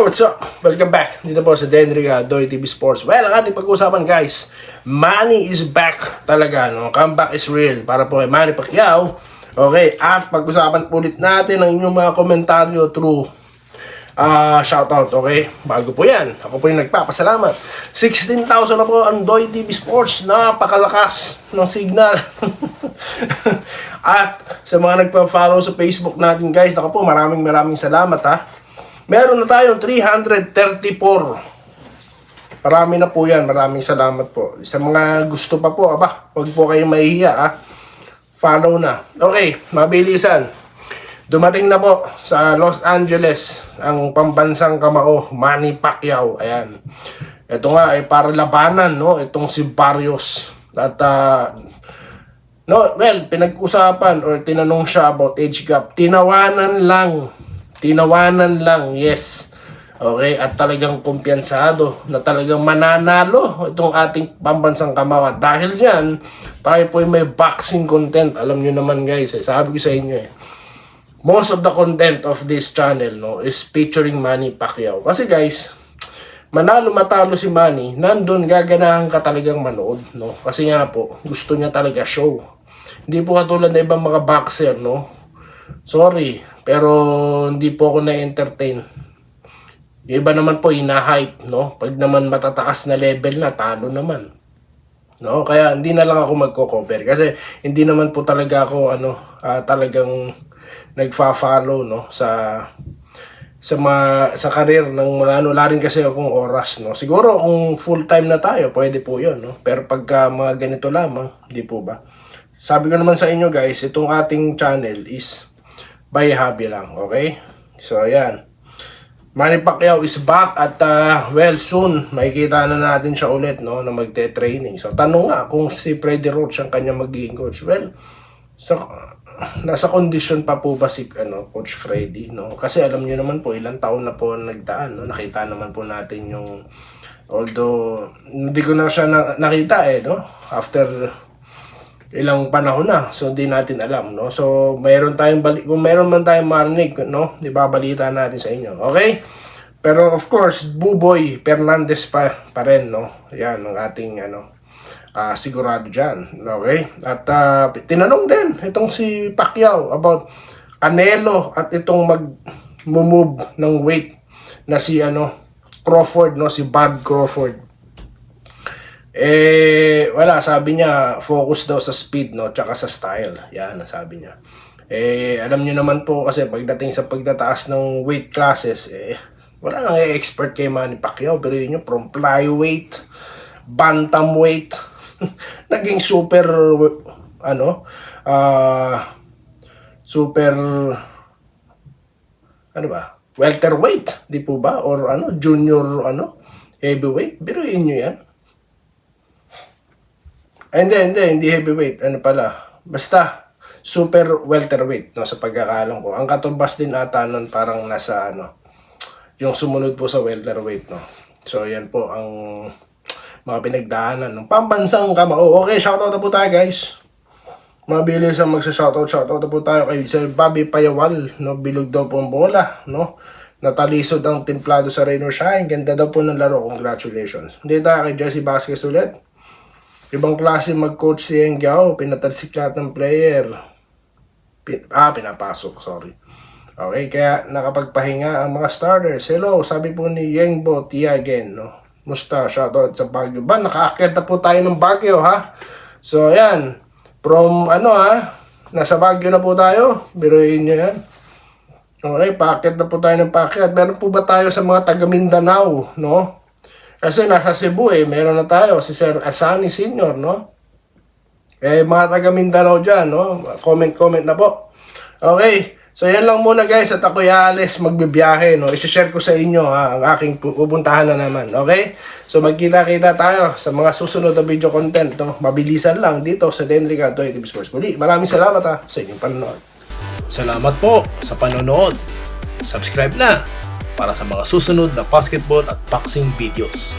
What's up? Welcome back. Dito po sa Denriga, Doy TV Sports. Well, ang ating pag-uusapan guys, Manny is back talaga, no? Comeback is real para po kay Manny Pacquiao. Okay, at pag-usapan ulit natin ang inyong mga komentaryo through shoutout, okay? Bago po yan, ako po yung nagpapasalamat. 16,000 na po ang Doy TV Sports. Napakalakas ng signal. At sa mga nagpa-follow sa Facebook natin guys, ako po maraming salamat ha. Meron na tayong 334. Marami na po yan. Maraming salamat po. Sa mga gusto pa po, huwag po kayong mahihiya follow na. Okay, mabilisan. Dumating na po sa Los Angeles ang pambansang kamao, Manny Pacquiao. Ayan. Ito nga ay para labanan, no? Itong si Barrios. At pinag-usapan or tinanong siya about age gap. Tinawanan lang, yes. Okay, at talagang kumpiyansado na talagang mananalo itong ating pambansang kamao. At dahil dyan, tayo po may boxing content. Alam nyo naman guys, sabi ko sa inyo most of the content of this channel is featuring Manny Pacquiao. Kasi guys, manalo matalo si Manny, nandun gaganahan ka talagang manood. Kasi nga po, gusto niya talaga show. Hindi po katulad na ibang mga boxer, sorry, pero hindi po ako na-entertain. Yung iba naman po, ina-hype, Pag naman matataas na level na, talo naman. Kaya hindi na lang ako magko-cover. Kasi hindi naman po talaga ako, talagang nagfa-follow, sa career ng mga wala rin kasi akong oras, Siguro kung full-time na tayo, pwede po yun, Pero pagka mga ganito lamang, hindi po ba? Sabi ko naman sa inyo guys, itong ating channel is by hobby lang, okay? So, ayan. Manny Pacquiao is back at soon, makikita na natin siya ulit, na magte-training. So, tanong nga kung si Freddy Roach ang kanya magiging coach. Well, nasa kondisyon pa po ba si Coach Freddy, Kasi alam niyo naman po, ilang taon na po nagdaan, Nakita naman po natin yung, although, hindi ko na siya nakita, After ilang panahon na, so di natin alam, So mayroon tayong kung mayroon man tayong marinig, ibabalita natin sa inyo, okay? Pero of course, Buboy Fernandez pa rin, Yan ang ating sigurado diyan, okay? At tinanong din itong si Pacquiao about Canelo at itong mag-move ng weight na si Crawford, si Bud Crawford. Wala, sabi niya focus daw sa speed, tsaka sa style. Yan, sabi niya. Alam niyo naman po kasi pagdating sa pagtataas ng weight classes, wala nang expert kay Manny Pacquiao, pero yun yung from flyweight, bantamweight, naging super welterweight, di po ba? Or junior heavyweight, pero yun nyo yan. Hindi heavyweight. Basta, super welterweight, sa pagkakalam ko. Ang katumbas din ata nun parang nasa, yung sumunod po sa welterweight, So, yan po ang mga pinagdaanan ng pambansang kamao. Okay, shoutout na po tayo, guys. Mabilis ang magsa-shoutout. Shoutout na po tayo kay Sir Bobby Payawal, Bilog daw po ang bola, Natalisod ang templado sa Rain or Shine. Ganda daw po ng laro. Congratulations. Hindi tayo kay Jesse Vasquez ulit. Ibang klase mag-coach si Engiao, pinatalsik lahat ng player. Pinapasok, sorry. Okay, kaya nakapagpahinga ang mga starters. Hello, sabi po ni Yengbo Tiagen, Musta, shoutout sa Baguio. Nakaakyat na po tayo ng Baguio, ha? So, ayan. From, nasa Baguio na po tayo. Biruin nyo yan. Okay, paakyat na po tayo ng paakyat. Meron po ba tayo sa mga taga Mindanao, Kasi nasa Cebu meron na tayo si Sir Asani Senior, mga taga Mindanao dyan, comment na po. Okay, so yan lang muna guys at ako'y alis magbibiyahe, Isi-share ko sa inyo ang aking pupuntahan na naman, okay? So magkita-kita tayo sa mga susunod na video content, Mabilisan lang dito sa Denriga Doy TV Sports. Muli, maraming salamat sa inyong panonood. Salamat po sa panonood. Subscribe na para sa mga susunod na basketball at boxing videos.